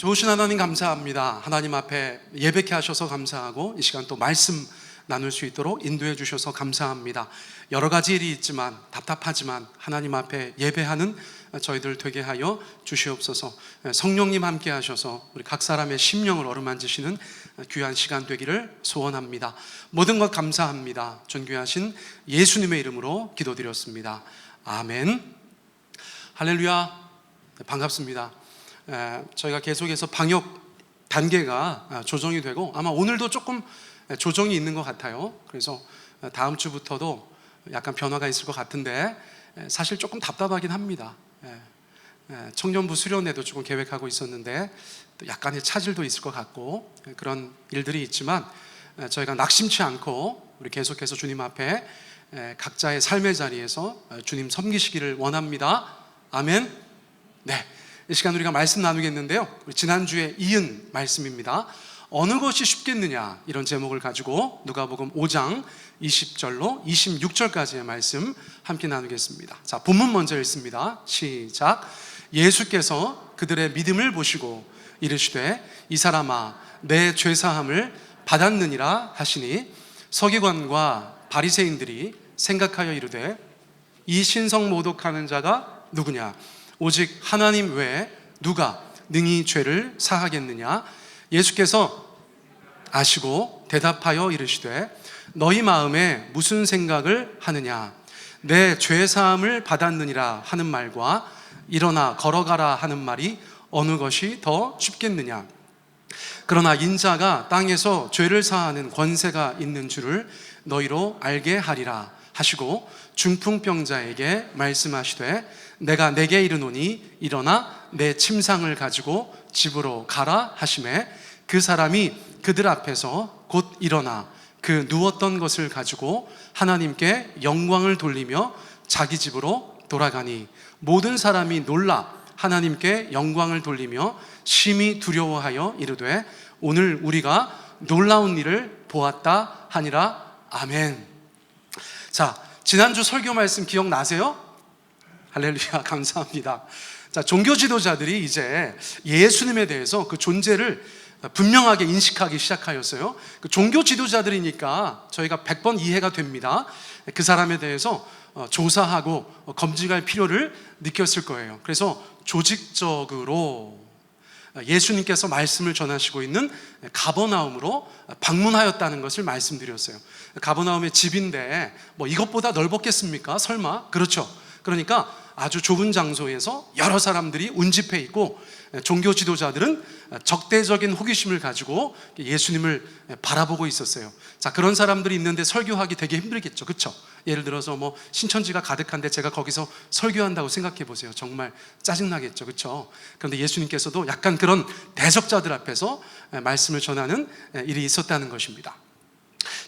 좋으신 하나님 감사합니다. 하나님 앞에 예배케 하셔서 감사하고 이 시간 또 말씀 나눌 수 있도록 인도해 주셔서 감사합니다. 여러 가지 일이 있지만 답답하지만 하나님 앞에 예배하는 저희들 되게 하여 주시옵소서. 성령님 함께 하셔서 우리 각 사람의 심령을 어루만지시는 귀한 시간 되기를 소원합니다. 모든 것 감사합니다. 존귀하신 예수님의 이름으로 기도드렸습니다. 아멘. 할렐루야. 반갑습니다. 저희가 계속해서 방역 단계가 조정이 되고 아마 오늘도 조금 조정이 있는 것 같아요. 그래서 다음 주부터도 약간 변화가 있을 것 같은데 사실 조금 답답하긴 합니다. 청년부 수련회도 조금 계획하고 있었는데 또 약간의 차질도 있을 것 같고 그런 일들이 있지만 저희가 낙심치 않고 우리 계속해서 주님 앞에 각자의 삶의 자리에서 주님 섬기시기를 원합니다. 아멘. 네, 이 시간 우리가 말씀 나누겠는데요, 우리 지난주에 이은 말씀입니다. 어느 것이 쉽겠느냐, 이런 제목을 가지고 누가복음 5장 20절로 26절까지의 말씀 함께 나누겠습니다. 자, 본문 먼저 읽습니다. 시작. 예수께서 그들의 믿음을 보시고 이르시되 이 사람아 내 죄사함을 받았느니라 하시니 서기관과 바리새인들이 생각하여 이르되 이 신성 모독하는 자가 누구냐? 오직 하나님 외에 누가 능히 죄를 사하겠느냐? 예수께서 아시고 대답하여 이르시되 너희 마음에 무슨 생각을 하느냐? 내 죄사함을 받았느니라 하는 말과 일어나 걸어가라 하는 말이 어느 것이 더 쉽겠느냐? 그러나 인자가 땅에서 죄를 사하는 권세가 있는 줄을 너희로 알게 하리라 하시고 중풍병자에게 말씀하시되 내가 내게 이르노니 일어나 내 침상을 가지고 집으로 가라 하시매 그 사람이 그들 앞에서 곧 일어나 그 누웠던 것을 가지고 하나님께 영광을 돌리며 자기 집으로 돌아가니 모든 사람이 놀라 하나님께 영광을 돌리며 심히 두려워하여 이르되 오늘 우리가 놀라운 일을 보았다 하니라. 아멘. 자, 지난주 설교 말씀 기억나세요? 할렐루야. 감사합니다. 자, 종교 지도자들이 이제 예수님에 대해서 그 존재를 분명하게 인식하기 시작하였어요. 그 종교 지도자들이니까 저희가 100번 이해가 됩니다. 그 사람에 대해서 조사하고 검증할 필요를 느꼈을 거예요. 그래서 조직적으로 예수님께서 말씀을 전하시고 있는 가버나움으로 방문하였다는 것을 말씀드렸어요. 가버나움의 집인데 뭐 이것보다 넓었겠습니까? 설마? 그렇죠. 그러니까 아주 좁은 장소에서 여러 사람들이 운집해 있고 종교 지도자들은 적대적인 호기심을 가지고 예수님을 바라보고 있었어요. 자, 그런 사람들이 있는데 설교하기 되게 힘들겠죠. 그렇죠? 예를 들어서 뭐 신천지가 가득한데 제가 거기서 설교한다고 생각해 보세요. 정말 짜증나겠죠. 그렇죠? 그런데 예수님께서도 약간 그런 대적자들 앞에서 말씀을 전하는 일이 있었다는 것입니다.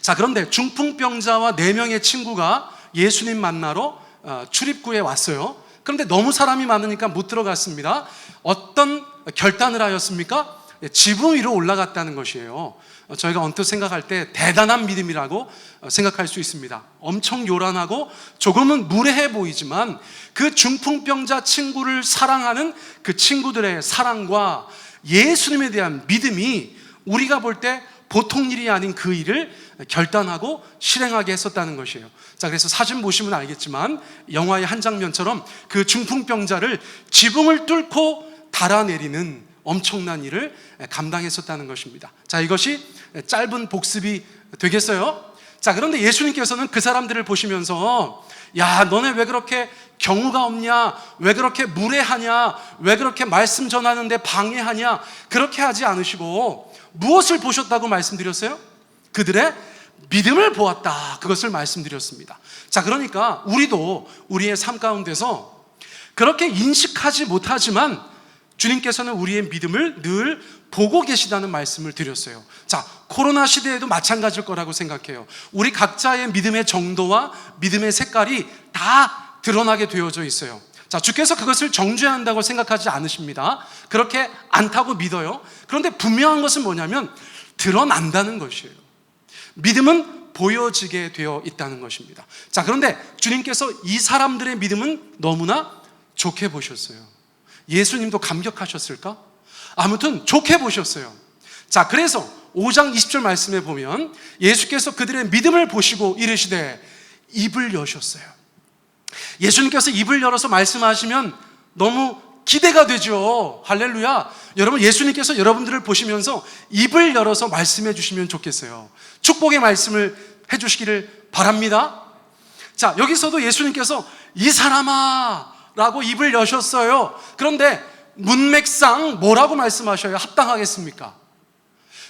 자, 그런데 중풍병자와 4명의 친구가 예수님 만나러 출입구에 왔어요. 그런데 너무 사람이 많으니까 못 들어갔습니다. 어떤 결단을 하였습니까? 지붕 위로 올라갔다는 것이에요. 저희가 언뜻 생각할 때 대단한 믿음이라고 생각할 수 있습니다. 엄청 요란하고 조금은 무례해 보이지만 그 중풍병자 친구를 사랑하는 그 친구들의 사랑과 예수님에 대한 믿음이 우리가 볼 때 보통 일이 아닌 그 일을 결단하고 실행하게 했었다는 것이에요. 자, 그래서 사진 보시면 알겠지만 영화의 한 장면처럼 그 중풍병자를 지붕을 뚫고 달아내리는 엄청난 일을 감당했었다는 것입니다. 자, 이것이 짧은 복습이 되겠어요? 자, 그런데 예수님께서는 그 사람들을 보시면서 야, 너네 왜 그렇게 경우가 없냐? 왜 그렇게 무례하냐? 왜 그렇게 말씀 전하는데 방해하냐? 그렇게 하지 않으시고 무엇을 보셨다고 말씀드렸어요? 그들의 믿음을 보았다. 그것을 말씀드렸습니다. 자, 그러니까 우리도 우리의 삶 가운데서 그렇게 인식하지 못하지만 주님께서는 우리의 믿음을 늘 보고 계시다는 말씀을 드렸어요. 자, 코로나 시대에도 마찬가지일 거라고 생각해요. 우리 각자의 믿음의 정도와 믿음의 색깔이 다 드러나게 되어져 있어요. 자, 주께서 그것을 정죄한다고 생각하지 않으십니다. 그렇게 않다고 믿어요. 그런데 분명한 것은 뭐냐면 드러난다는 것이에요. 믿음은 보여지게 되어 있다는 것입니다. 자, 그런데 주님께서 이 사람들의 믿음은 너무나 좋게 보셨어요. 예수님도 감격하셨을까? 아무튼 좋게 보셨어요. 자, 그래서 5장 20절 말씀에 보면 예수께서 그들의 믿음을 보시고 이르시되 입을 여셨어요. 예수님께서 입을 열어서 말씀하시면 너무 기대가 되죠. 할렐루야. 여러분, 예수님께서 여러분들을 보시면서 입을 열어서 말씀해 주시면 좋겠어요. 축복의 말씀을 해 주시기를 바랍니다. 자, 여기서도 예수님께서 이 사람아 라고 입을 여셨어요. 그런데 문맥상 뭐라고 말씀하셔야 합당하겠습니까?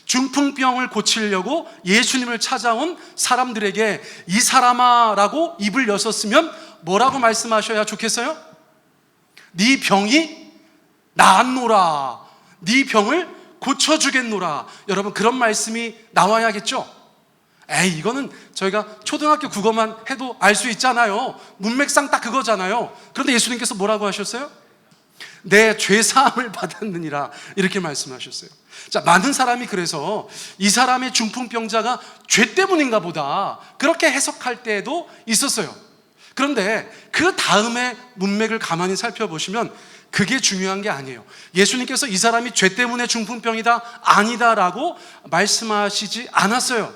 중풍병을 고치려고 예수님을 찾아온 사람들에게 이 사람아 라고 입을 여셨으면 뭐라고 말씀하셔야 좋겠어요? 네 병이 나았노라, 네 병을 고쳐주겠노라. 여러분, 그런 말씀이 나와야겠죠? 에이, 이거는 저희가 초등학교 국어만 해도 알 수 있잖아요. 문맥상 딱 그거잖아요. 그런데 예수님께서 뭐라고 하셨어요? 내 죄사함을 받았느니라, 이렇게 말씀하셨어요. 자, 많은 사람이 그래서 이 사람의 중풍병자가 죄 때문인가 보다 그렇게 해석할 때도 있었어요. 그런데 그 다음에 문맥을 가만히 살펴보시면 그게 중요한 게 아니에요. 예수님께서 이 사람이 죄 때문에 중풍병이다, 아니다라고 말씀하시지 않았어요.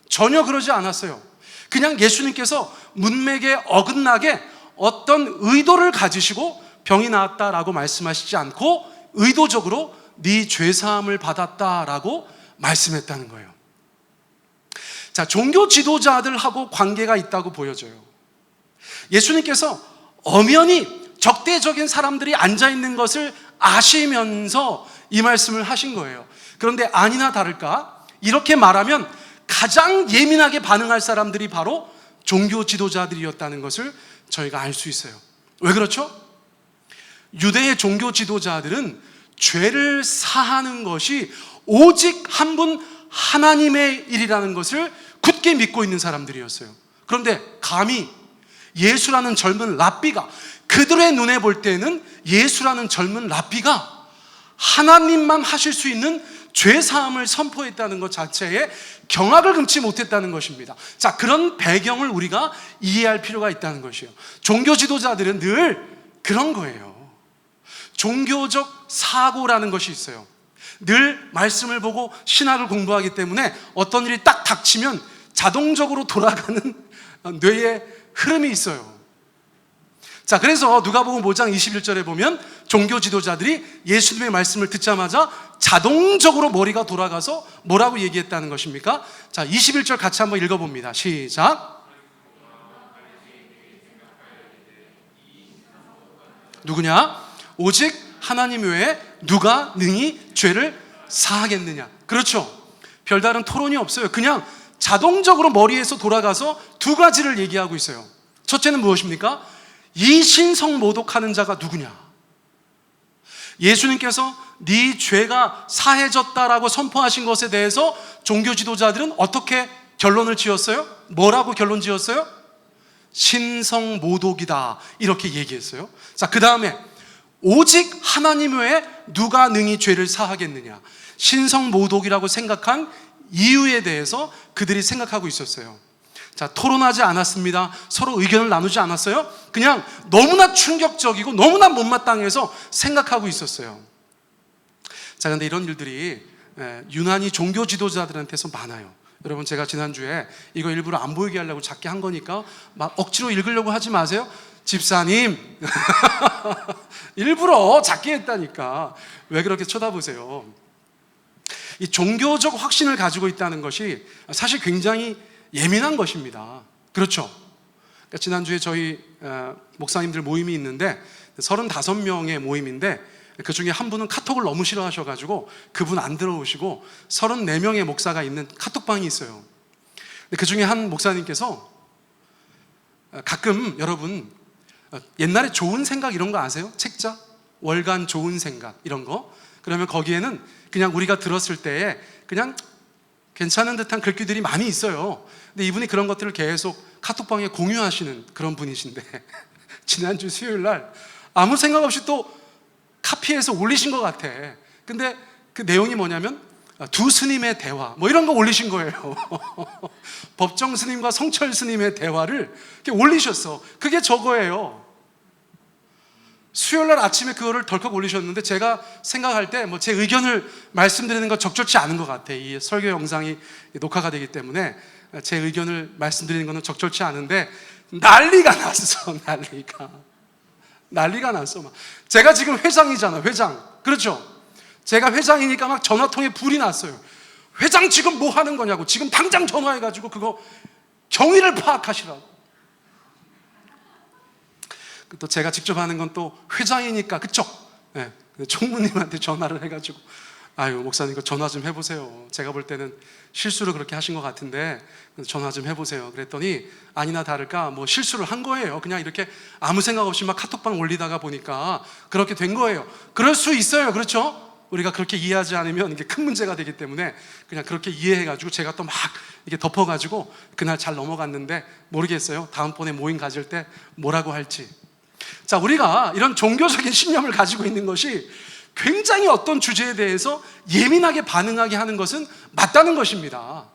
전혀 그러지 않았어요. 그냥 예수님께서 문맥에 어긋나게 어떤 의도를 가지시고 병이 나았다라고 말씀하시지 않고 의도적으로 네 죄사함을 받았다라고 말씀했다는 거예요. 자, 종교 지도자들하고 관계가 있다고 보여져요. 예수님께서 엄연히 적대적인 사람들이 앉아있는 것을 아시면서 이 말씀을 하신 거예요. 그런데 아니나 다를까 이렇게 말하면 가장 예민하게 반응할 사람들이 바로 종교 지도자들이었다는 것을 저희가 알 수 있어요. 왜 그렇죠? 유대의 종교 지도자들은 죄를 사하는 것이 오직 한 분 하나님의 일이라는 것을 굳게 믿고 있는 사람들이었어요. 그런데 감히 예수라는 젊은 랍비가, 그들의 눈에 볼 때는 예수라는 젊은 랍비가 하나님만 하실 수 있는 죄사함을 선포했다는 것 자체에 경악을 금치 못했다는 것입니다. 자, 그런 배경을 우리가 이해할 필요가 있다는 것이에요. 종교 지도자들은 늘 그런 거예요. 종교적 사고라는 것이 있어요. 늘 말씀을 보고 신학을 공부하기 때문에 어떤 일이 딱 닥치면 자동적으로 돌아가는 뇌의 흐름이 있어요. 자, 그래서 누가복음 5장 21절에 보면 종교 지도자들이 예수님의 말씀을 듣자마자 자동적으로 머리가 돌아가서 뭐라고 얘기했다는 것입니까? 자, 21절 같이 한번 읽어봅니다. 시작. 누구냐? 오직 하나님 외에 누가 능히 죄를 사하겠느냐. 그렇죠. 별다른 토론이 없어요. 그냥 자동적으로 머리에서 돌아가서 두 가지를 얘기하고 있어요. 첫째는 무엇입니까? 이 신성 모독하는 자가 누구냐? 예수님께서 네 죄가 사해졌다라고 선포하신 것에 대해서 종교 지도자들은 어떻게 결론을 지었어요? 뭐라고 결론 지었어요? 신성 모독이다, 이렇게 얘기했어요. 자, 그 다음에 오직 하나님 외에 누가 능히 죄를 사하겠느냐. 신성 모독이라고 생각한 이유에 대해서 그들이 생각하고 있었어요. 자, 토론하지 않았습니다. 서로 의견을 나누지 않았어요. 그냥 너무나 충격적이고 너무나 못마땅해서 생각하고 있었어요. 자, 그런데 이런 일들이 유난히 종교 지도자들한테서 많아요. 여러분, 제가 지난주에 이거 일부러 안 보이게 하려고 작게 한 거니까 막 억지로 읽으려고 하지 마세요. 집사님 일부러 작게 했다니까 왜 그렇게 쳐다보세요? 이 종교적 확신을 가지고 있다는 것이 사실 굉장히 예민한 것입니다. 그렇죠? 그러니까 지난주에 저희 목사님들 모임이 있는데 35명의 모임인데 그 중에 한 분은 카톡을 너무 싫어하셔가지고 그분 안 들어오시고 34명의 목사가 있는 카톡방이 있어요. 그 중에 한 목사님께서 가끔, 여러분 옛날에 좋은 생각 이런 거 아세요? 책자? 월간 좋은 생각 이런 거. 그러면 거기에는 그냥 우리가 들었을 때에 그냥 괜찮은 듯한 글귀들이 많이 있어요. 근데 이분이 그런 것들을 계속 카톡방에 공유하시는 그런 분이신데 지난주 수요일 날 아무 생각 없이 또 카피해서 올리신 것 같아. 근데 그 내용이 뭐냐면 두 스님의 대화 뭐 이런 거 올리신 거예요. 법정 스님과 성철 스님의 대화를 이렇게 올리셨어. 그게 저거예요. 수요일날 아침에 그거를 덜컥 올리셨는데 제가 생각할 때 제 의견을 말씀드리는 건 적절치 않은 것 같아요. 이 설교 영상이 녹화가 되기 때문에 제 의견을 말씀드리는 것은 적절치 않은데 난리가 났어. 난리가 났어. 막. 제가 지금 회장이잖아, 회장. 그렇죠? 제가 회장이니까 막 전화통에 불이 났어요. 회장 지금 뭐 하는 거냐고. 지금 당장 전화해가지고 그거 경위를 파악하시라고. 또 제가 직접 하는 건 또 회장이니까, 그쵸? 네, 총무님한테 전화를 해가지고, 아유, 목사님, 그 전화 좀 해보세요. 제가 볼 때는 실수를 그렇게 하신 것 같은데, 전화 좀 해보세요. 그랬더니, 아니나 다를까, 실수를 한 거예요. 그냥 이렇게 아무 생각 없이 막 카톡방 올리다가 보니까 그렇게 된 거예요. 그럴 수 있어요. 그렇죠? 우리가 그렇게 이해하지 않으면 이게 큰 문제가 되기 때문에 그냥 그렇게 이해해가지고 제가 또 막 이게 덮어가지고 그날 잘 넘어갔는데 모르겠어요. 다음번에 모임 가질 때 뭐라고 할지. 자, 우리가 이런 종교적인 신념을 가지고 있는 것이 굉장히 어떤 주제에 대해서 예민하게 반응하게 하는 것은 맞다는 것입니다.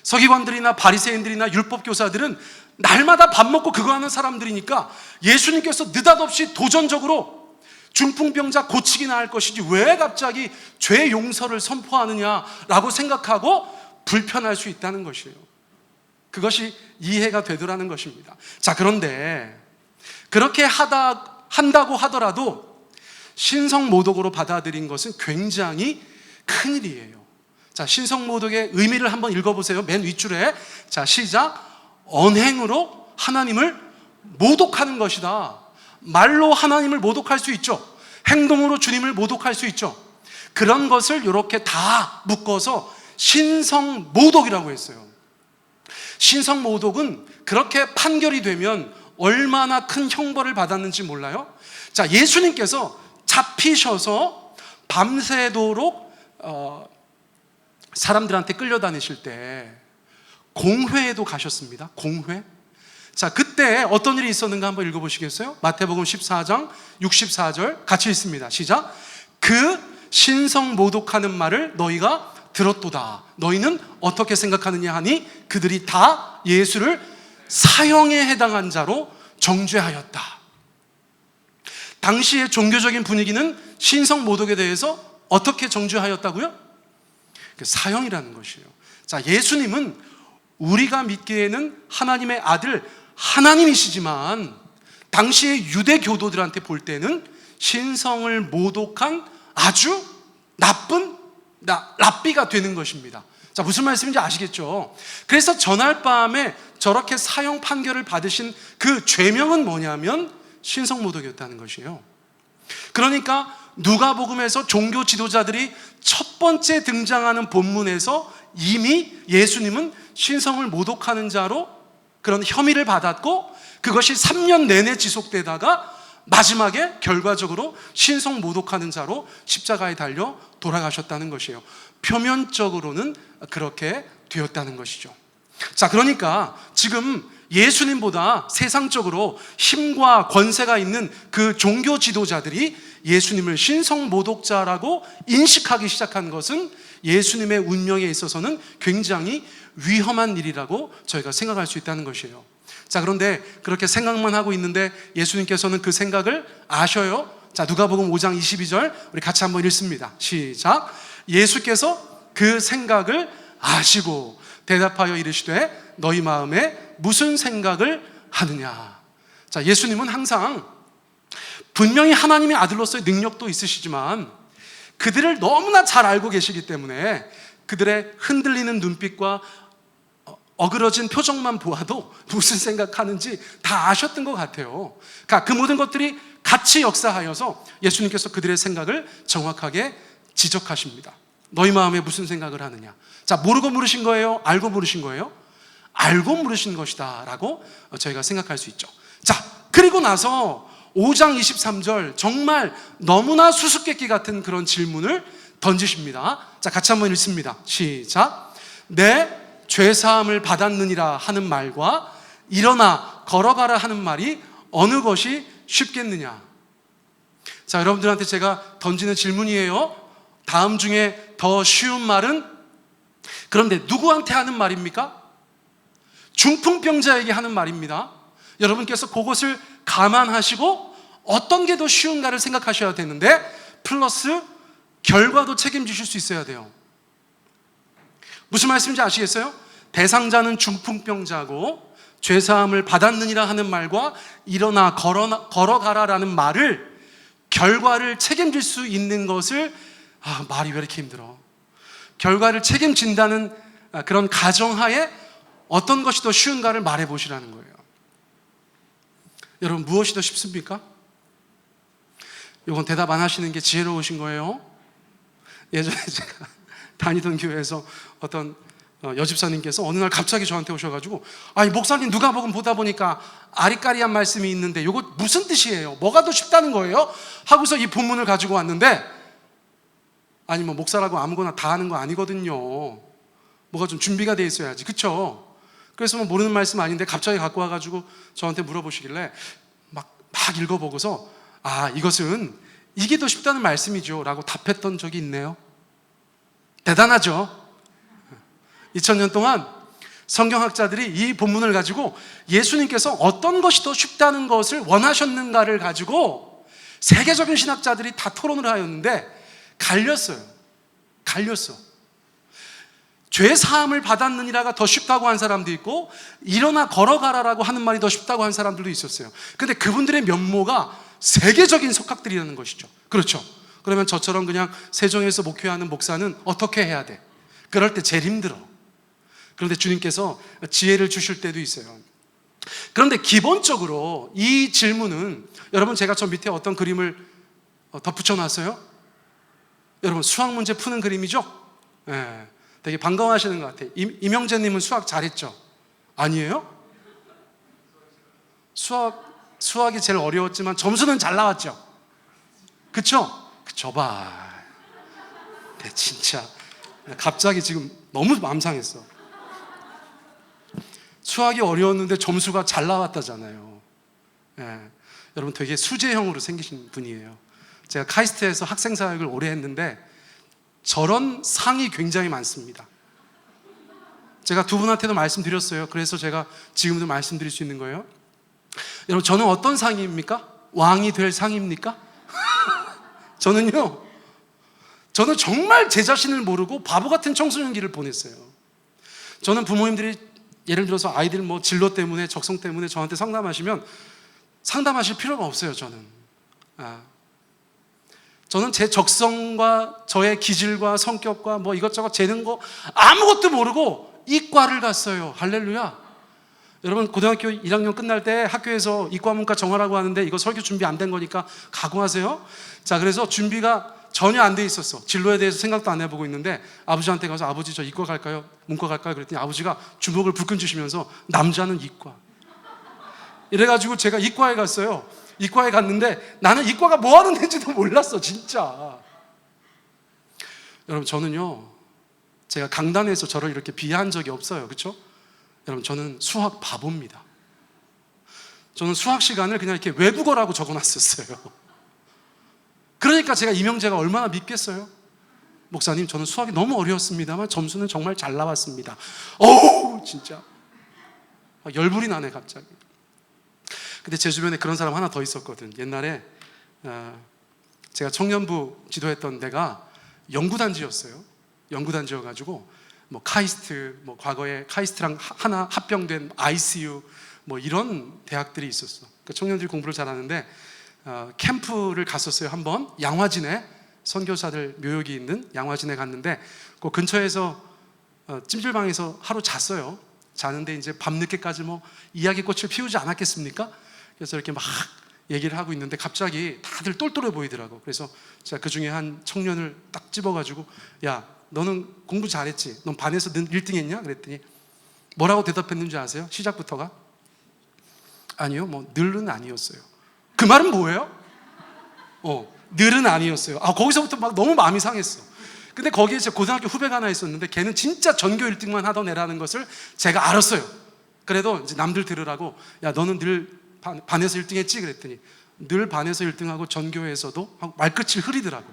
서기관들이나 바리새인들이나 율법교사들은 날마다 밥 먹고 그거 하는 사람들이니까 예수님께서 느닷없이 도전적으로 중풍병자 고치기나 할 것이지 왜 갑자기 죄 용서를 선포하느냐라고 생각하고 불편할 수 있다는 것이에요. 그것이 이해가 되더라는 것입니다. 자, 그런데 그렇게 한다고 하더라도 신성모독으로 받아들인 것은 굉장히 큰일이에요. 자, 신성모독의 의미를 한번 읽어보세요. 맨 윗줄에. 자, 시작. 언행으로 하나님을 모독하는 것이다. 말로 하나님을 모독할 수 있죠. 행동으로 주님을 모독할 수 있죠. 그런 것을 이렇게 다 묶어서 신성모독이라고 했어요. 신성모독은 그렇게 판결이 되면 얼마나 큰 형벌을 받았는지 몰라요? 자, 예수님께서 잡히셔서 밤새도록 사람들한테 끌려다니실 때 공회에도 가셨습니다. 공회. 자, 그때 어떤 일이 있었는가 한번 읽어보시겠어요? 마태복음 14장 64절 같이 읽습니다. 시작. 그 신성 모독하는 말을 너희가 들었도다. 너희는 어떻게 생각하느냐 하니 그들이 다 예수를 사형에 해당한 자로 정죄하였다. 당시의 종교적인 분위기는 신성 모독에 대해서 어떻게 정죄하였다고요? 사형이라는 것이에요. 자, 예수님은 우리가 믿기에는 하나님의 아들 하나님이시지만 당시의 유대 교도들한테 볼 때는 신성을 모독한 아주 나쁜 랍비가 되는 것입니다. 자, 무슨 말씀인지 아시겠죠? 그래서 전날 밤에 저렇게 사형 판결을 받으신 그 죄명은 뭐냐면 신성모독이었다는 것이에요. 그러니까 누가복음에서 종교 지도자들이 첫 번째 등장하는 본문에서 이미 예수님은 신성을 모독하는 자로 그런 혐의를 받았고 그것이 3년 내내 지속되다가 마지막에 결과적으로 신성 모독하는 자로 십자가에 달려 돌아가셨다는 것이에요. 표면적으로는 그렇게 되었다는 것이죠. 자, 그러니까 지금 예수님보다 세상적으로 힘과 권세가 있는 그 종교 지도자들이 예수님을 신성 모독자라고 인식하기 시작한 것은 예수님의 운명에 있어서는 굉장히 위험한 일이라고 저희가 생각할 수 있다는 것이에요. 자, 그런데 그렇게 생각만 하고 있는데 예수님께서는 그 생각을 아셔요. 자, 누가복음 5장 22절 우리 같이 한번 읽습니다. 시작. 예수께서 그 생각을 아시고 대답하여 이르시되 너희 마음에 무슨 생각을 하느냐. 자, 예수님은 항상 분명히 하나님의 아들로서의 능력도 있으시지만 그들을 너무나 잘 알고 계시기 때문에 그들의 흔들리는 눈빛과 어그러진 표정만 보아도 무슨 생각하는지 다 아셨던 것 같아요. 그러니까 그 모든 것들이 같이 역사하여서 예수님께서 그들의 생각을 정확하게 지적하십니다. 너희 마음에 무슨 생각을 하느냐. 자, 모르고 물으신 거예요? 알고 물으신 거예요? 알고 물으신 것이다 라고 저희가 생각할 수 있죠. 자, 그리고 나서 5장 23절 정말 너무나 수수께끼 같은 그런 질문을 던지십니다. 자, 같이 한번 읽습니다. 시작. 내 죄사함을 받았느니라 하는 말과 일어나 걸어가라 하는 말이 어느 것이 쉽겠느냐. 자, 여러분들한테 제가 던지는 질문이에요. 다음 중에 더 쉬운 말은 그런데 누구한테 하는 말입니까? 중풍병자에게 하는 말입니다. 여러분께서 그것을 감안하시고 어떤 게 더 쉬운가를 생각하셔야 되는데 플러스 결과도 책임지실 수 있어야 돼요. 무슨 말씀인지 아시겠어요? 대상자는 중풍병자고 죄사함을 받았느니라 하는 말과 일어나 걸어가라라는 말을 결과를 책임질 수 있는 것을 말이 왜 이렇게 힘들어? 결과를 책임진다는 그런 가정하에 어떤 것이 더 쉬운가를 말해 보시라는 거예요. 여러분, 무엇이 더 쉽습니까? 이건 대답 안 하시는 게 지혜로우신 거예요. 예전에 제가 다니던 교회에서 어떤 여집사님께서 어느 날 갑자기 저한테 오셔가지고, 아니 목사님, 누가복음 보다 보니까 아리까리한 말씀이 있는데 이거 무슨 뜻이에요? 뭐가 더 쉽다는 거예요? 하고서 이 본문을 가지고 왔는데, 아니 뭐 목사라고 아무거나 다 하는 거 아니거든요. 뭐가 좀 준비가 돼 있어야지, 그쵸? 그래서 뭐 모르는 말씀 아닌데 갑자기 갖고 와가지고 저한테 물어보시길래 막 읽어보고서, 이것은 이게 더 쉽다는 말씀이죠 라고 답했던 적이 있네요. 대단하죠? 2000년 동안 성경학자들이 이 본문을 가지고 예수님께서 어떤 것이 더 쉽다는 것을 원하셨는가를 가지고 세계적인 신학자들이 다 토론을 하였는데 갈렸어. 죄 사함을 받았느니라가 더 쉽다고 한 사람도 있고, 일어나 걸어가라라고 하는 말이 더 쉽다고 한 사람들도 있었어요. 근데 그분들의 면모가 세계적인 석학들이라는 것이죠. 그렇죠? 그러면 저처럼 그냥 세종에서 목회하는 목사는 어떻게 해야 돼? 그럴 때 제일 힘들어. 그런데 주님께서 지혜를 주실 때도 있어요. 그런데 기본적으로 이 질문은, 여러분 제가 저 밑에 어떤 그림을 덧붙여 놨어요? 여러분, 수학 문제 푸는 그림이죠? 네, 되게 반가워하시는 것 같아요. 임영재님은 수학 잘했죠? 아니에요? 수학이 제일 어려웠지만 점수는 잘 나왔죠? 그쵸? 그쵸 봐. 네, 진짜 갑자기 지금 너무 마음 상했어. 수학이 어려웠는데 점수가 잘 나왔다잖아요. 네, 여러분 되게 수재형으로 생기신 분이에요. 제가 카이스트에서 학생사역을 오래 했는데 저런 상이 굉장히 많습니다. 제가 두 분한테도 말씀드렸어요. 그래서 제가 지금도 말씀드릴 수 있는 거예요. 여러분, 저는 어떤 상입니까? 왕이 될 상입니까? 저는 정말 제 자신을 모르고 바보 같은 청소년기를 보냈어요. 저는 부모님들이 예를 들어서 아이들 뭐 진로 때문에, 적성 때문에 저한테 상담하시면 상담하실 필요가 없어요. 저는 제 적성과 저의 기질과 성격과 뭐 이것저것 재는 거 아무것도 모르고 이과를 갔어요. 할렐루야. 여러분, 고등학교 1학년 끝날 때 학교에서 이과문과 정하라고 하는데 이거 설교 준비 안 된 거니까 각오하세요. 자, 그래서 준비가 전혀 안 돼 있었어. 진로에 대해서 생각도 안 해보고 있는데 아버지한테 가서, 아버지 저 이과 갈까요? 문과 갈까요? 그랬더니 아버지가 주먹을 불끈 쥐시면서, 남자는 이과. 이래가지고 제가 이과에 갔어요. 이과에 갔는데 나는 이과가 뭐 하는 데인지도 몰랐어, 진짜. 여러분, 저는요, 제가 강단에서 저를 이렇게 비하한 적이 없어요. 그렇죠? 여러분, 저는 수학 바보입니다. 저는 수학 시간을 그냥 이렇게 외국어라고 적어놨었어요. 그러니까 제가 임영재가 얼마나 밉겠어요? 목사님, 저는 수학이 너무 어려웠습니다만 점수는 정말 잘 나왔습니다. 어우, 진짜 열불이 나네 갑자기. 근데 제 주변에 그런 사람 하나 더 있었거든. 옛날에 제가 청년부 지도했던 데가 연구단지였어요. 연구단지여가지고 뭐 카이스트, 뭐 과거에 카이스트랑 하나 합병된 ICU 뭐 이런 대학들이 있었어. 그러니까 청년들이 공부를 잘하는데 캠프를 갔었어요. 한번 양화진에, 선교사들 묘역이 있는 양화진에 갔는데 그 근처에서 찜질방에서 하루 잤어요. 자는데 이제 밤늦게까지 뭐 이야기꽃을 피우지 않았겠습니까? 그래서 이렇게 막 얘기를 하고 있는데 갑자기 다들 똘똘해 보이더라고. 그래서 제가 그 중에 한 청년을 딱 집어가지고, 야, 너는 공부 잘했지? 넌 반에서 늘 1등 했냐? 그랬더니 뭐라고 대답했는지 아세요? 시작부터가 아니요, 뭐 늘은 아니었어요. 그 말은 뭐예요? 늘은 아니었어요. 거기서부터 막 너무 마음이 상했어. 근데 거기에 제 고등학교 후배가 하나 있었는데 걔는 진짜 전교 1등만 하던 애라는 것을 제가 알았어요. 그래도 이제 남들 들으라고, 야, 너는 늘 반에서 1등 했지? 그랬더니 늘 반에서 1등하고 전교에서도 하고 말끝을 흐리더라고.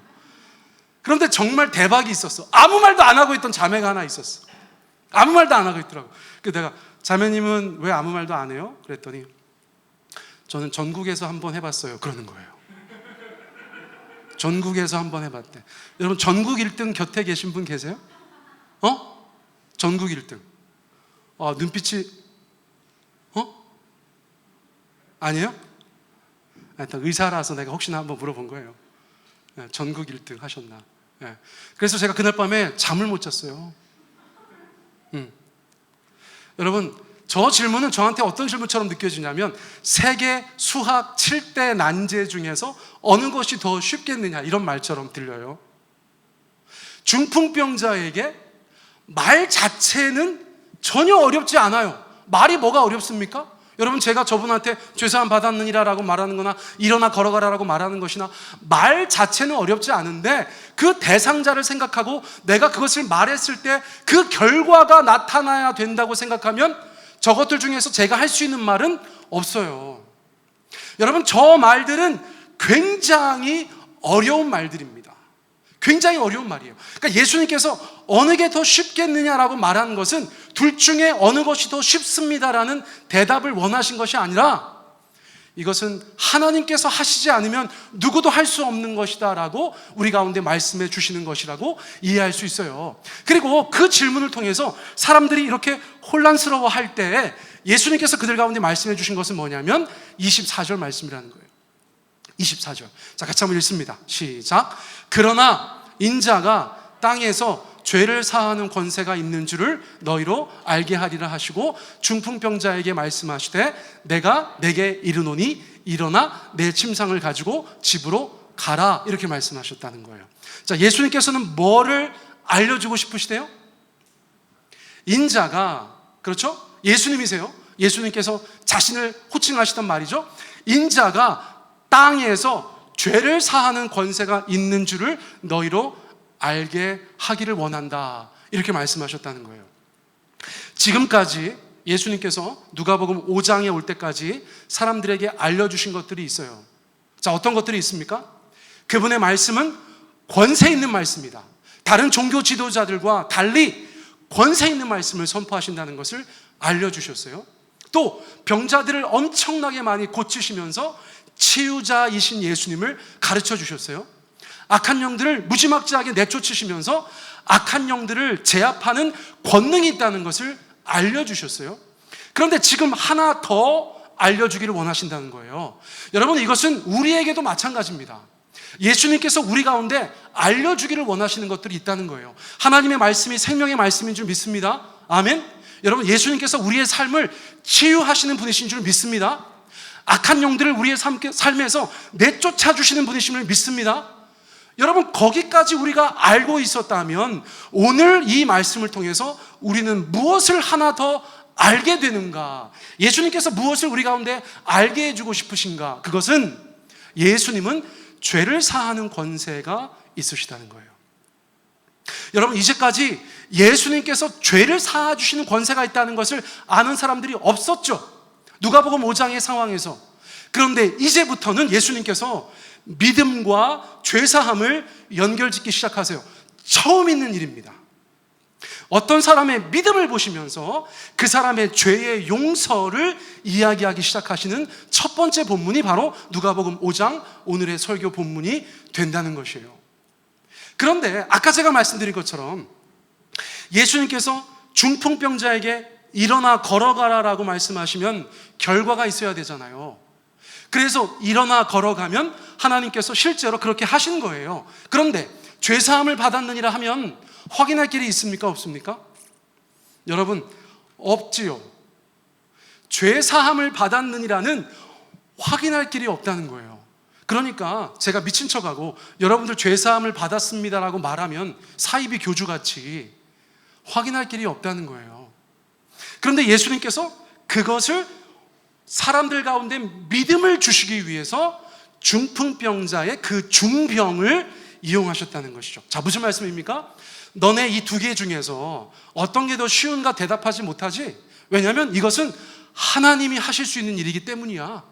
그런데 정말 대박이 있었어. 아무 말도 안 하고 있던 자매가 하나 있었어. 아무 말도 안 하고 있더라고. 그래서 내가, 자매님은 왜 아무 말도 안 해요? 그랬더니 저는 전국에서 한번 해봤어요. 그러는 거예요. 전국에서 한번 해봤대. 여러분, 전국 1등 곁에 계신 분 계세요? 전국 1등. 눈빛이 아니에요? 일단 의사라서 내가 혹시나 한번 물어본 거예요. 전국 1등 하셨나? 그래서 제가 그날 밤에 잠을 못 잤어요. 여러분, 저 질문은 저한테 어떤 질문처럼 느껴지냐면 세계 수학 7대 난제 중에서 어느 것이 더 쉽겠느냐, 이런 말처럼 들려요. 중풍병자에게 말 자체는 전혀 어렵지 않아요. 말이 뭐가 어렵습니까? 여러분, 제가 저분한테 죄사함 받았느니라 라고 말하는 거나 일어나 걸어가라 라고 말하는 것이나 말 자체는 어렵지 않은데 그 대상자를 생각하고 내가 그것을 말했을 때 그 결과가 나타나야 된다고 생각하면 저것들 중에서 제가 할 수 있는 말은 없어요. 여러분, 저 말들은 굉장히 어려운 말들입니다. 굉장히 어려운 말이에요. 그러니까 예수님께서 어느 게 더 쉽겠느냐라고 말하는 것은 둘 중에 어느 것이 더 쉽습니다라는 대답을 원하신 것이 아니라 이것은 하나님께서 하시지 않으면 누구도 할 수 없는 것이다 라고 우리 가운데 말씀해 주시는 것이라고 이해할 수 있어요. 그리고 그 질문을 통해서 사람들이 이렇게 혼란스러워 할 때 예수님께서 그들 가운데 말씀해 주신 것은 뭐냐면 24절 말씀이라는 거예요. 24절. 자, 같이 한번 읽습니다. 시작. 그러나 인자가 땅에서 죄를 사하는 권세가 있는 줄을 너희로 알게 하리라 하시고 중풍병자에게 말씀하시되 내가 내게 이르노니 일어나 내 침상을 가지고 집으로 가라, 이렇게 말씀하셨다는 거예요. 자, 예수님께서는 뭐를 알려주고 싶으시대요? 인자가, 그렇죠? 예수님이세요. 예수님께서 자신을 호칭하시던 말이죠. 인자가 땅에서 죄를 사하는 권세가 있는 줄을 너희로 알게 하기를 원한다, 이렇게 말씀하셨다는 거예요. 지금까지 예수님께서 누가복음 5장에 올 때까지 사람들에게 알려주신 것들이 있어요. 자, 어떤 것들이 있습니까? 그분의 말씀은 권세 있는 말씀이다. 다른 종교 지도자들과 달리 권세 있는 말씀을 선포하신다는 것을 알려주셨어요. 또 병자들을 엄청나게 많이 고치시면서 치유자이신 예수님을 가르쳐 주셨어요. 악한 영들을 무지막지하게 내쫓으시면서 악한 영들을 제압하는 권능이 있다는 것을 알려주셨어요. 그런데 지금 하나 더 알려주기를 원하신다는 거예요. 여러분, 이것은 우리에게도 마찬가지입니다. 예수님께서 우리 가운데 알려주기를 원하시는 것들이 있다는 거예요. 하나님의 말씀이 생명의 말씀인 줄 믿습니다. 아멘. 여러분, 예수님께서 우리의 삶을 치유하시는 분이신 줄 믿습니다. 악한 영들을 우리의 삶에서 내쫓아 주시는 분이심을 믿습니다. 여러분, 거기까지 우리가 알고 있었다면 오늘 이 말씀을 통해서 우리는 무엇을 하나 더 알게 되는가? 예수님께서 무엇을 우리 가운데 알게 해주고 싶으신가? 그것은 예수님은 죄를 사하는 권세가 있으시다는 거예요. 여러분, 이제까지 예수님께서 죄를 사하주시는 권세가 있다는 것을 아는 사람들이 없었죠. 누가복음 5장의 상황에서. 그런데 이제부터는 예수님께서 믿음과 죄사함을 연결짓기 시작하세요. 처음 있는 일입니다. 어떤 사람의 믿음을 보시면서 그 사람의 죄의 용서를 이야기하기 시작하시는 첫 번째 본문이 바로 누가복음 5장 오늘의 설교 본문이 된다는 것이에요. 그런데 아까 제가 말씀드린 것처럼 예수님께서 중풍병자에게 일어나 걸어가라라고 말씀하시면 결과가 있어야 되잖아요. 그래서 일어나 걸어가면 하나님께서 실제로 그렇게 하신 거예요. 그런데 죄사함을 받았느니라 하면 확인할 길이 있습니까? 없습니까? 여러분, 없지요. 죄사함을 받았느니라는 확인할 길이 없다는 거예요. 그러니까 제가 미친 척하고 여러분들 죄사함을 받았습니다라고 말하면 사이비 교주같이 확인할 길이 없다는 거예요. 그런데 예수님께서 그것을 사람들 가운데 믿음을 주시기 위해서 중풍병자의 그 중병을 이용하셨다는 것이죠. 자, 무슨 말씀입니까? 너네 이 두 개 중에서 어떤 게 더 쉬운가 대답하지 못하지? 왜냐하면 이것은 하나님이 하실 수 있는 일이기 때문이야.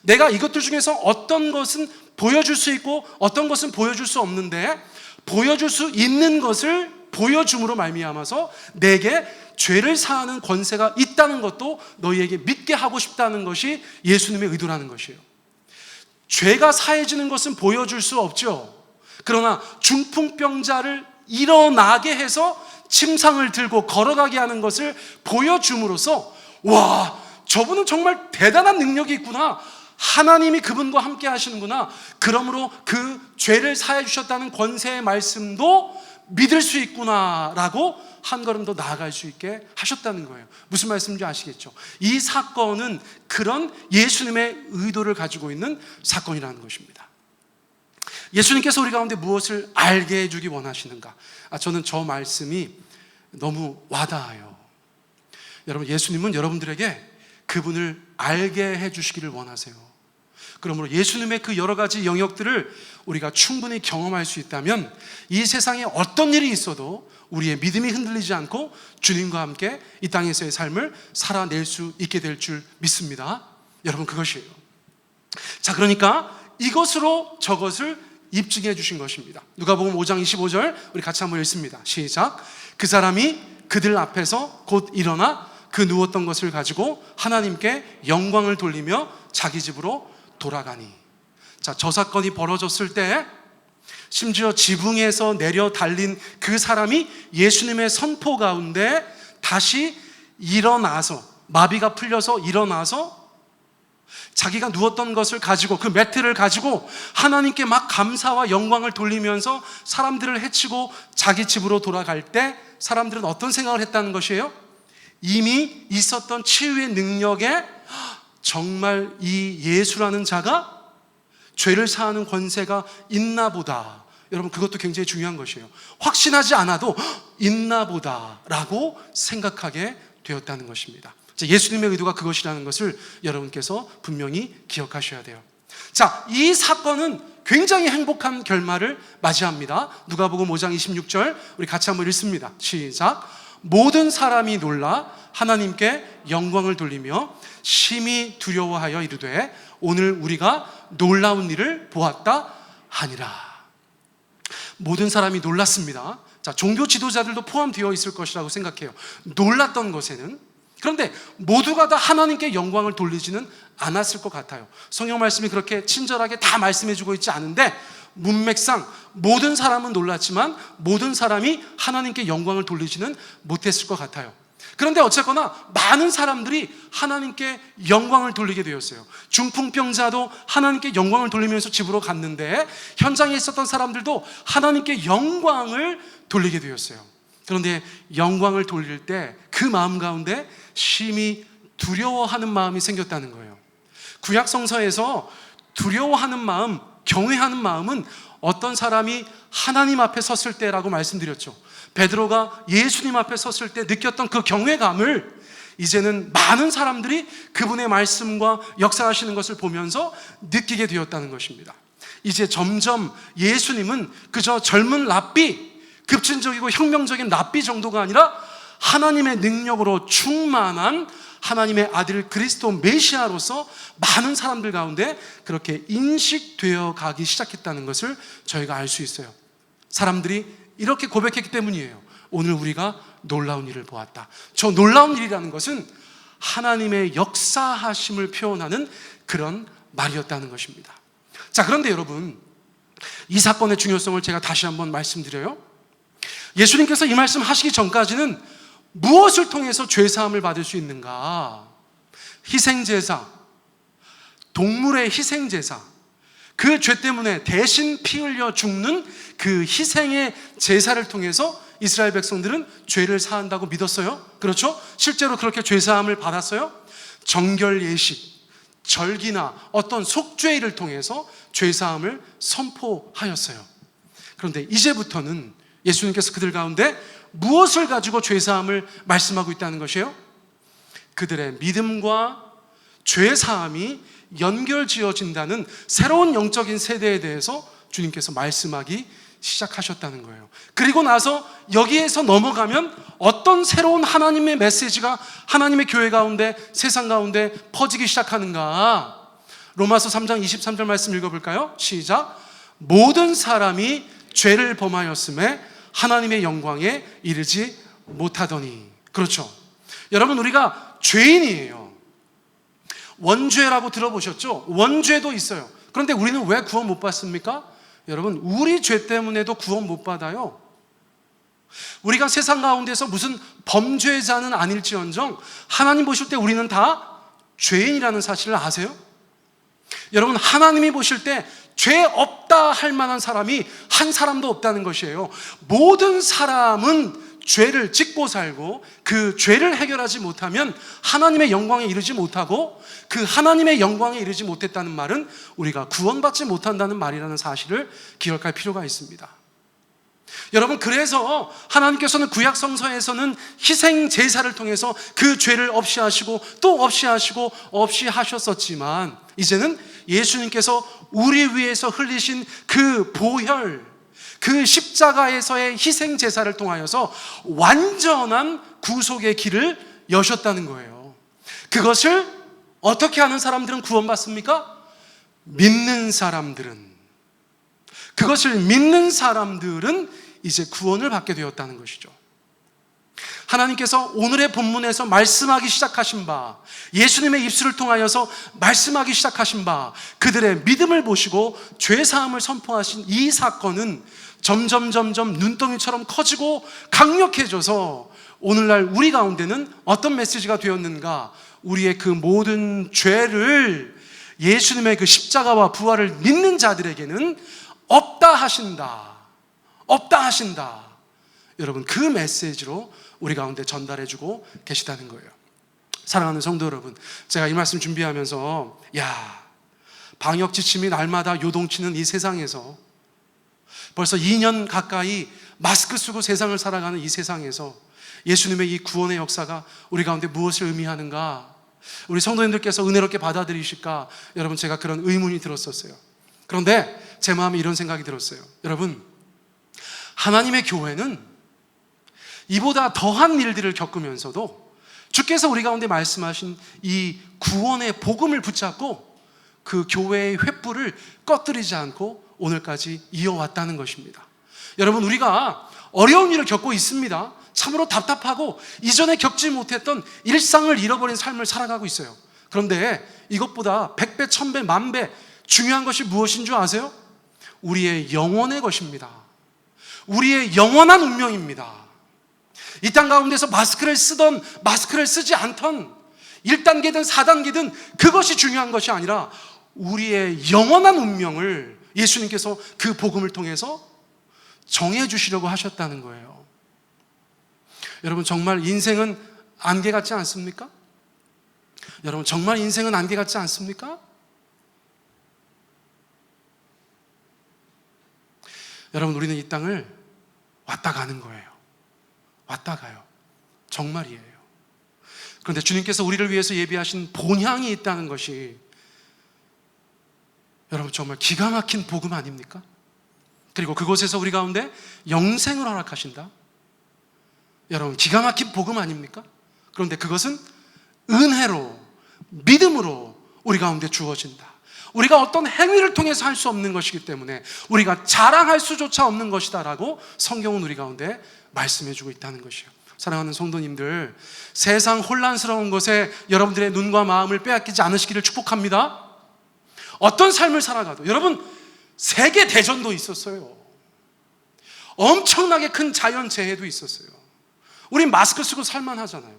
내가 이것들 중에서 어떤 것은 보여줄 수 있고 어떤 것은 보여줄 수 없는데 보여줄 수 있는 것을 보여줌으로 말미암아서 내게 죄를 사하는 권세가 있다는 것도 너희에게 믿게 하고 싶다는 것이 예수님의 의도라는 것이에요. 죄가 사해지는 것은 보여줄 수 없죠. 그러나 중풍병자를 일어나게 해서 침상을 들고 걸어가게 하는 것을 보여줌으로써 와, 저분은 정말 대단한 능력이 있구나, 하나님이 그분과 함께 하시는구나, 그러므로 그 죄를 사해 주셨다는 권세의 말씀도 믿을 수 있구나 라고 한 걸음 더 나아갈 수 있게 하셨다는 거예요. 무슨 말씀인지 아시겠죠? 이 사건은 그런 예수님의 의도를 가지고 있는 사건이라는 것입니다. 예수님께서 우리 가운데 무엇을 알게 해주기 원하시는가? 저는 저 말씀이 너무 와닿아요. 여러분, 예수님은 여러분들에게 그분을 알게 해주시기를 원하세요. 그러므로 예수님의 그 여러 가지 영역들을 우리가 충분히 경험할 수 있다면 이 세상에 어떤 일이 있어도 우리의 믿음이 흔들리지 않고 주님과 함께 이 땅에서의 삶을 살아낼 수 있게 될 줄 믿습니다. 여러분, 그것이에요. 자, 그러니까 이것으로 저것을 입증해 주신 것입니다. 누가복음 5장 25절 우리 같이 한번 읽습니다. 시작. 그 사람이 그들 앞에서 곧 일어나 그 누웠던 것을 가지고 하나님께 영광을 돌리며 자기 집으로 돌아가니. 자, 저 사건이 벌어졌을 때 심지어 지붕에서 내려 달린 그 사람이 예수님의 선포 가운데 다시 일어나서, 마비가 풀려서 일어나서 자기가 누웠던 것을 가지고, 그 매트를 가지고 하나님께 막 감사와 영광을 돌리면서 사람들을 해치고 자기 집으로 돌아갈 때 사람들은 어떤 생각을 했다는 것이에요? 이미 있었던 치유의 능력에 정말 이 예수라는 자가 죄를 사하는 권세가 있나 보다. 여러분, 그것도 굉장히 중요한 것이에요. 확신하지 않아도 있나 보다 라고 생각하게 되었다는 것입니다. 예수님의 의도가 그것이라는 것을 여러분께서 분명히 기억하셔야 돼요. 자, 이 사건은 굉장히 행복한 결말을 맞이합니다. 누가복음 5장 26절 우리 같이 한번 읽습니다. 시작. 모든 사람이 놀라 하나님께 영광을 돌리며 심히 두려워하여 이르되 오늘 우리가 놀라운 일을 보았다 하니라. 모든 사람이 놀랐습니다. 자, 종교 지도자들도 포함되어 있을 것이라고 생각해요. 놀랐던 것에는. 그런데 모두가 다 하나님께 영광을 돌리지는 않았을 것 같아요. 성경 말씀이 그렇게 친절하게 다 말씀해주고 있지 않은데 문맥상 모든 사람은 놀랐지만 모든 사람이 하나님께 영광을 돌리지는 못했을 것 같아요. 그런데 어쨌거나 많은 사람들이 하나님께 영광을 돌리게 되었어요. 중풍병자도 하나님께 영광을 돌리면서 집으로 갔는데 현장에 있었던 사람들도 하나님께 영광을 돌리게 되었어요. 그런데 영광을 돌릴 때 그 마음 가운데 심히 두려워하는 마음이 생겼다는 거예요. 구약 성서에서 두려워하는 마음, 경외하는 마음은 어떤 사람이 하나님 앞에 섰을 때라고 말씀드렸죠. 베드로가 예수님 앞에 섰을 때 느꼈던 그 경외감을 이제는 많은 사람들이 그분의 말씀과 역사하시는 것을 보면서 느끼게 되었다는 것입니다. 이제 점점 예수님은 그저 젊은 랍비, 급진적이고 혁명적인 랍비 정도가 아니라 하나님의 능력으로 충만한 하나님의 아들 그리스도 메시아로서 많은 사람들 가운데 그렇게 인식되어 가기 시작했다는 것을 저희가 알 수 있어요. 사람들이 이렇게 고백했기 때문이에요. 오늘 우리가 놀라운 일을 보았다. 저 놀라운 일이라는 것은 하나님의 역사하심을 표현하는 그런 말이었다는 것입니다. 자, 그런데 여러분, 이 사건의 중요성을 제가 다시 한번 말씀드려요. 예수님께서 이 말씀 하시기 전까지는 무엇을 통해서 죄사함을 받을 수 있는가? 희생제사, 동물의 희생제사, 그 죄 때문에 대신 피 흘려 죽는 그 희생의 제사를 통해서 이스라엘 백성들은 죄를 사한다고 믿었어요. 그렇죠? 실제로 그렇게 죄사함을 받았어요. 정결 예식, 절기나 어떤 속죄일을 통해서 죄사함을 선포하였어요. 그런데 이제부터는 예수님께서 그들 가운데 무엇을 가지고 죄사함을 말씀하고 있다는 것이에요? 그들의 믿음과 죄사함이 연결지어진다는 새로운 영적인 세대에 대해서 주님께서 말씀하기 시작하셨다는 거예요. 그리고 나서 여기에서 넘어가면 어떤 새로운 하나님의 메시지가 하나님의 교회 가운데, 세상 가운데 퍼지기 시작하는가? 로마서 3장 23절 말씀 읽어볼까요? 시작. 모든 사람이 죄를 범하였음에 하나님의 영광에 이르지 못하더니. 그렇죠. 여러분, 우리가 죄인이에요. 원죄라고 들어보셨죠? 원죄도 있어요. 그런데 우리는 왜 구원 못 받습니까? 여러분, 우리 죄 때문에도 구원 못 받아요. 우리가 세상 가운데서 무슨 범죄자는 아닐지언정 하나님 보실 때 우리는 다 죄인이라는 사실을 아세요? 여러분, 하나님이 보실 때 죄 없다 할 만한 사람이 한 사람도 없다는 것이에요. 모든 사람은 죄를 짓고 살고 그 죄를 해결하지 못하면 하나님의 영광에 이르지 못하고, 그 하나님의 영광에 이르지 못했다는 말은 우리가 구원받지 못한다는 말이라는 사실을 기억할 필요가 있습니다. 여러분, 그래서 하나님께서는 구약 성서에서는 희생 제사를 통해서 그 죄를 없이 하시고 또 없이 하시고 없이 하셨었지만, 이제는 예수님께서 우리 위해서 흘리신 그 보혈, 그 십자가에서의 희생 제사를 통하여서 완전한 구속의 길을 여셨다는 거예요. 그것을 어떻게 하는 사람들은 구원받습니까? 믿는 사람들은, 그것을 믿는 사람들은 이제 구원을 받게 되었다는 것이죠. 하나님께서 오늘의 본문에서 말씀하기 시작하신 바, 예수님의 입술을 통하여서 말씀하기 시작하신 바, 그들의 믿음을 보시고 죄사함을 선포하신 이 사건은 점점 눈덩이처럼 커지고 강력해져서 오늘날 우리 가운데는 어떤 메시지가 되었는가? 우리의 그 모든 죄를 예수님의 그 십자가와 부활을 믿는 자들에게는 없다 하신다, 없다 하신다. 여러분, 그 메시지로 우리 가운데 전달해주고 계시다는 거예요. 사랑하는 성도 여러분, 제가 이 말씀 준비하면서 방역 지침이 날마다 요동치는 이 세상에서, 벌써 2년 가까이 마스크 쓰고 세상을 살아가는 이 세상에서 예수님의 이 구원의 역사가 우리 가운데 무엇을 의미하는가, 우리 성도님들께서 은혜롭게 받아들이실까, 여러분, 제가 그런 의문이 들었었어요. 그런데 제 마음에 이런 생각이 들었어요. 여러분, 하나님의 교회는 이보다 더한 일들을 겪으면서도 주께서 우리 가운데 말씀하신 이 구원의 복음을 붙잡고 그 교회의 횃불을 꺼뜨리지 않고 오늘까지 이어왔다는 것입니다. 여러분, 우리가 어려운 일을 겪고 있습니다. 참으로 답답하고 이전에 겪지 못했던 일상을 잃어버린 삶을 살아가고 있어요. 그런데 이것보다 100배, 1000배, 10,000배 중요한 것이 무엇인 줄 아세요? 우리의 영혼의 것입니다. 우리의 영원한 운명입니다. 이 땅 가운데서 마스크를 쓰던 마스크를 쓰지 않던 1단계든 4단계든 그것이 중요한 것이 아니라 우리의 영원한 운명을 예수님께서 그 복음을 통해서 정해주시려고 하셨다는 거예요. 여러분, 정말 인생은 안개 같지 않습니까? 여러분, 정말 인생은 안개 같지 않습니까? 여러분, 우리는 이 땅을 왔다 가는 거예요. 왔다 가요. 정말이에요. 그런데 주님께서 우리를 위해서 예비하신 본향이 있다는 것이 여러분 정말 기가 막힌 복음 아닙니까? 그리고 그곳에서 우리 가운데 영생을 허락하신다. 여러분, 기가 막힌 복음 아닙니까? 그런데 그것은 은혜로, 믿음으로 우리 가운데 주어진다. 우리가 어떤 행위를 통해서 할 수 없는 것이기 때문에 우리가 자랑할 수조차 없는 것이다라고 성경은 우리 가운데 말씀해주고 있다는 것이에요. 사랑하는 성도님들, 세상 혼란스러운 것에 여러분들의 눈과 마음을 빼앗기지 않으시기를 축복합니다. 어떤 삶을 살아가도, 여러분, 세계 대전도 있었어요. 엄청나게 큰 자연재해도 있었어요. 우린 마스크 쓰고 살만하잖아요.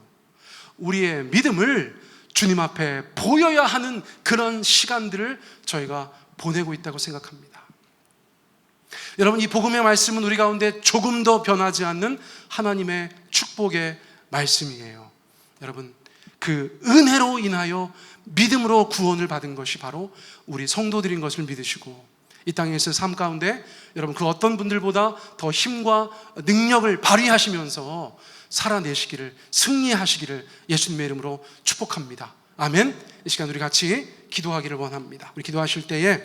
우리의 믿음을 주님 앞에 보여야 하는 그런 시간들을 저희가 보내고 있다고 생각합니다. 여러분, 이 복음의 말씀은 우리 가운데 조금 더 변하지 않는 하나님의 축복의 말씀이에요. 여러분, 그 은혜로 인하여 믿음으로 구원을 받은 것이 바로 우리 성도들인 것을 믿으시고, 이 땅에서의 삶 가운데 여러분 그 어떤 분들보다 더 힘과 능력을 발휘하시면서 살아내시기를, 승리하시기를 예수님의 이름으로 축복합니다. 아멘. 이 시간 우리 같이 기도하기를 원합니다. 우리 기도하실 때에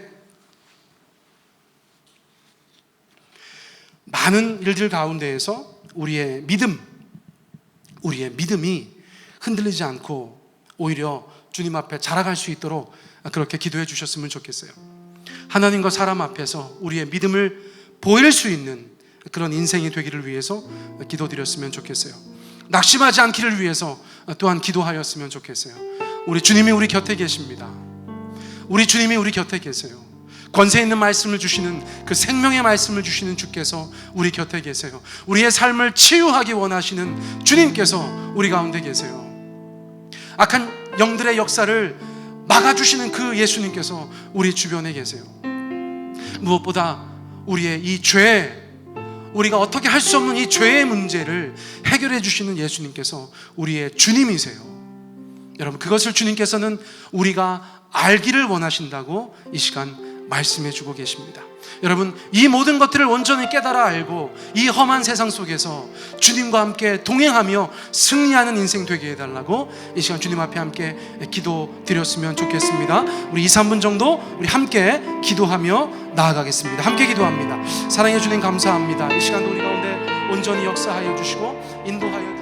많은 일들 가운데에서 우리의 믿음이 흔들리지 않고 오히려 주님 앞에 자라갈 수 있도록 그렇게 기도해 주셨으면 좋겠어요. 하나님과 사람 앞에서 우리의 믿음을 보일 수 있는 그런 인생이 되기를 위해서 기도드렸으면 좋겠어요. 낙심하지 않기를 위해서 또한 기도하였으면 좋겠어요. 우리 주님이 우리 곁에 계십니다. 우리 주님이 우리 곁에 계세요. 권세 있는 말씀을 주시는, 그 생명의 말씀을 주시는 주께서 우리 곁에 계세요. 우리의 삶을 치유하기 원하시는 주님께서 우리 가운데 계세요. 악한 영들의 역사를 막아주시는 그 예수님께서 우리 주변에 계세요. 무엇보다 우리의 이 죄, 우리가 어떻게 할 수 없는 이 죄의 문제를 해결해 주시는 예수님께서 우리의 주님이세요. 여러분, 그것을 주님께서는 우리가 알기를 원하신다고 이 시간 말씀해 주고 계십니다. 여러분, 이 모든 것들을 온전히 깨달아 알고 이 험한 세상 속에서 주님과 함께 동행하며 승리하는 인생 되게 해달라고 이 시간 주님 앞에 함께 기도 드렸으면 좋겠습니다. 우리 2, 3분 정도 우리 함께 기도하며 나아가겠습니다. 함께 기도합니다. 사랑해 주님 감사합니다. 이 시간도 우리 가운데 온전히 역사하여 주시고 인도하여